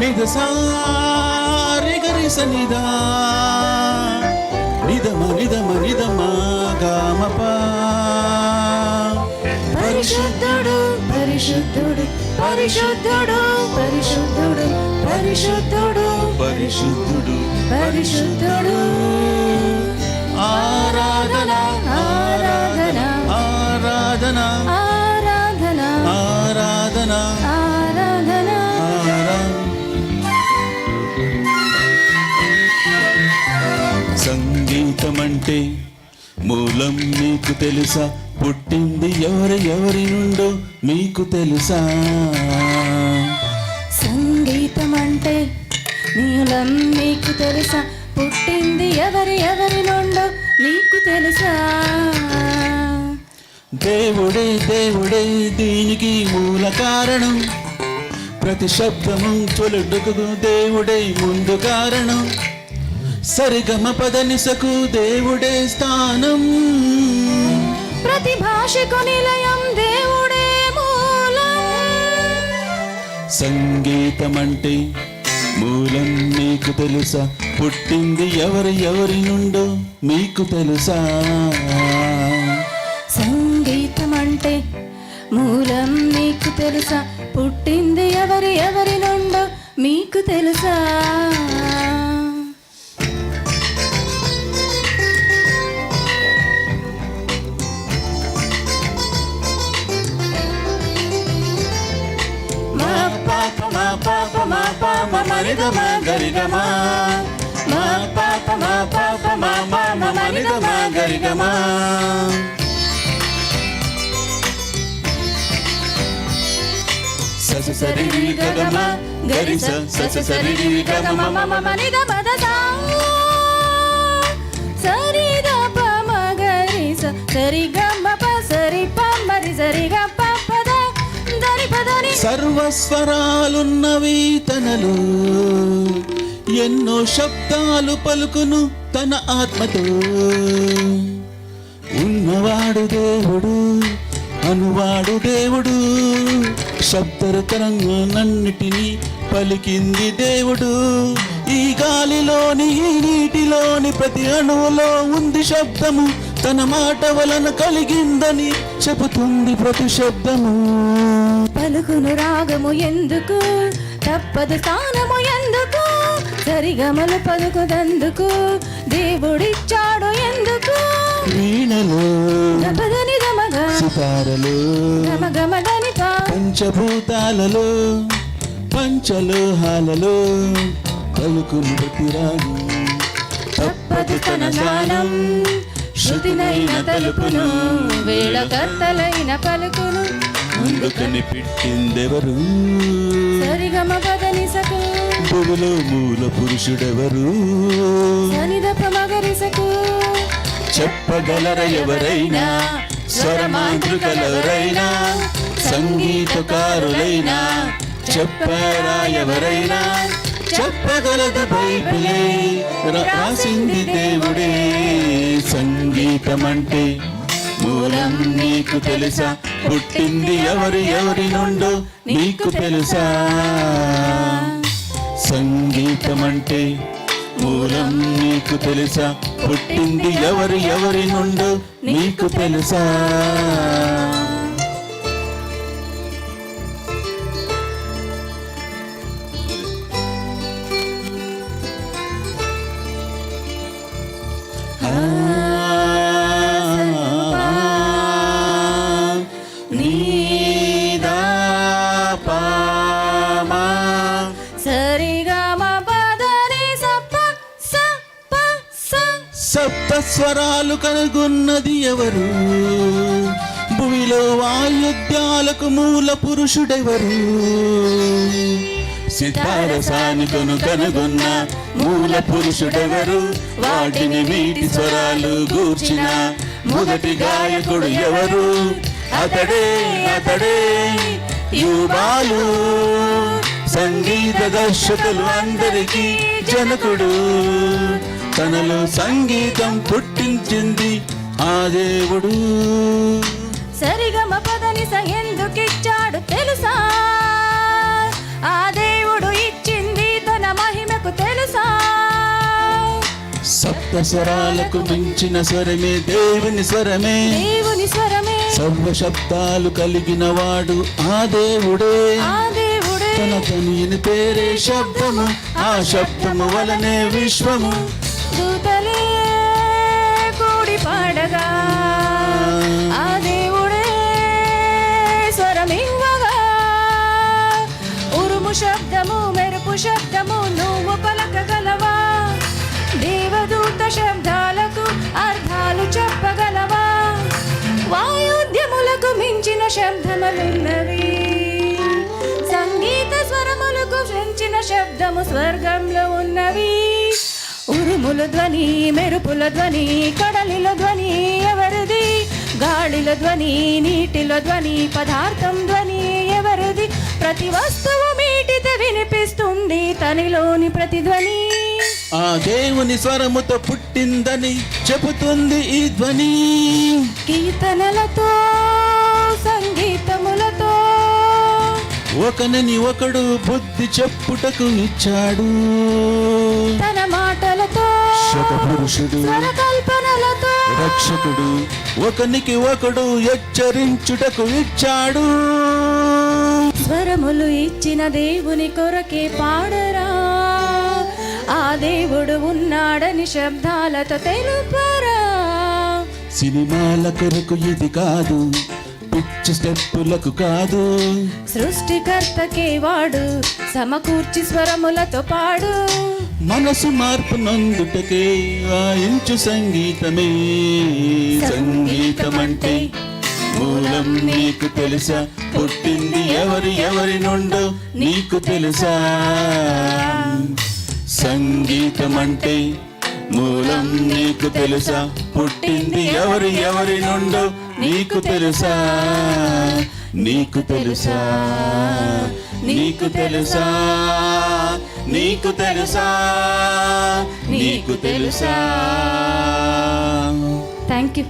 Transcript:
నిద సారి గరి సనిదా నిదమ నిదమ నిదమ గామప. పరిశుద్ధుడు పరిశుద్ధుడు పరిశుద్ధుడు పరిశుద్ధుడు పరిశుద్ధుడు పరిశుద్ధుడు పరిశుద్ధుడు. ఆరాధన ఆరాధన ఆరాధన ఆరాధన ఆరాధన ఆరాధన. సంగీతమంటే మూలం మీకు తెలుసా? పుట్టింది ఎవరి నుండో మీకు తెలుసా? సంగీతం అంటే మూలం మీకు తెలుసా? పుట్టింది ఎవరి నుండో మీకు తెలుసా? దేవుడే దేవుడే దీనికి మూల కారణం. ప్రతి శబ్దము తొలడుకు దేవుడే ముందు కారణం. సరిగమ పదనిసకు దేవుడే స్థానం. ప్రతి భాషకు నిలయం దేవుడే మూలం. సంగీతమంటే మూలం మీకు తెలుసా? పుట్టింది ఎవరి నుండో మీకు తెలుసా? సంగీతం అంటే మూలం మీకు తెలుసా? పుట్టింది ఎవరి నుండో మీకు తెలుసా? మరిగమా గరిగమా మా పాప మా పాప మా మామ మరిగమా గరిగమా. సస సరి గగమా గరిస సస సరి గగమా మమ మనిద మదద సరి ద ప మ గరి స సరి గ మ ప సరి ప మరి సరి గ ప ప ద దని ప దని. సర్వస్వరాలున్నవి తనలో, ఎన్నో శబ్దాలు పలుకును తన ఆత్మతో. ఉన్నవాడు దేవుడు అనువాడు దేవుడు. శబ్దరతరంగానన్నిటినీ పలికింది దేవుడు. ఈ గాలిలోని ఈ నీటిలోని ప్రతి అణువులో ఉంది శబ్దము. తన మాట వలన కలిగిందని చెబుతుంది ప్రతి శబ్దము. పలుకును రాగము ఎందుకు, తప్పదు స్థానము ఎందుకు. సరిగమలు పలుకుదందుకు దేవుడిచ్చాడు ఎందుకు. వీణలో గపదని గమగ సితారలు గమగమదని పా. పంచభూతాలలో పంచలోహాలలో పలుకును ప్రతి రాగం. తప్పదు తన గానం శృతినైన తలుపును, వేళకర్తలైన పలుకును ముందుకని పెట్టిందెవరు? సరిగమ పదనిసకు భూమిలో మూల పురుషుడెవరు? సనిదప మగరిసకు. చెప్పగలర ఎవరైనా? స్వరమాంత్రికలెవరైనా? సంగీతకారులైనా? చెప్పారా ఎవరైనా? చెప్పగలదు బైబిలే, రాసింది దేవుడే. సంగీతమంటే మూలం నీకు తెలుసా? పుట్టింది ఎవరి నుండో నీకు తెలుసా? సంగీతమంటే మూలం నీకు తెలుసా? పుట్టింది ఎవరి నుండో నీకు తెలుసా? సప్త స్వరాలు కనుగొన్నది ఎవరు? భూమిలో వాయుద్యాలకు మూల పురుషుడెవరు? సితారసాని కనుగొన్న మూల పురుషుడెవరు? వాటిని వీటి స్వరాలు గూర్చిన మొదటి గాయకుడు ఎవరు? అతడే అతడే యువాలు. సంగీత దర్శకులు అందరికీ జనకుడు. తనలో సంగీతం పుట్టించింది ఆ దేవుడు. సరిగమ పదనిస ఎందుకిచ్చాడు తెలుసా? ఆ దేవుడు ఇచ్చింది సప్త స్వరాలకు మించిన స్వరమే దేవుని స్వరమే, దేవుని స్వరమే, సర్వ శబ్దాలు కలిగిన వాడు ఆ దేవుడే. ఆ దేవుడే తన తనియని పేరే శబ్దము, ఆ శబ్దము వలనే విశ్వము. దూతలే కూడి పాడగా ఆ దేవుడే స్వరమివ్వగా, ఉరుము శబ్దము మెరుపు శబ్దము నువ్వు పలకగలవా? దేవదూత శబ్దాలకు అర్థాలు చెప్పగలవా? వాయుద్యములకు మించిన శబ్దములున్నవి, సంగీత స్వరములకు మించిన శబ్దము స్వర్గంలో ఉన్నవి. ఉరుముల ధ్వని, మెరుపుల ధ్వని, కడలిల ధ్వని ఎవరిది? గాలిల ధ్వని, నీటిల ధ్వని, పదార్థం ధ్వని ఎవరిది? ప్రతి వస్తువు మీటితే వినిపిస్తుంది తనిలోని ప్రతి ధ్వని. ఆ దేవుని స్వరముతో పుట్టిందని చెబుతుంది ఈ ధ్వని. కీర్తనలతో సంగీతములతో ఒకనని ఒకడు బుద్ధి చెప్పుటకు ఇచ్చాడు. తన మాటలతో శతపురుషుడు స్వరకల్పనలతో రక్షకుడు ఒకనికి ఒకడు హెచ్చరించుటకు ఇచ్చాడు. స్వరములు ఇచ్చిన దేవుని కొరకే పాడరా, ఆ దేవుడు ఉన్నాడని శబ్దాలతో తెలుపరా. సినిమాల కొరకు ఇది కాదు, పిచ్చి స్టెప్పులకు కాదు, సృష్టికర్తకే వాడు సమకూర్చి స్వరములతో పాడు. మనసు మార్పు నందుటకే వాయించు సంగీతమే. సంగీతమంటే మూలం నీకు తెలుసా? పుట్టింది ఎవరి నుండో నీకు తెలుసా? సంగీతమంటే మూలం నీకు తెలుసా? పుట్టింది ఎవరి నుండో నీకు తెలుసా? నీకు తెలుసా? నీకు తెలుసా? నీకు తెలుసా? నీకు తెలుసా? Thank you.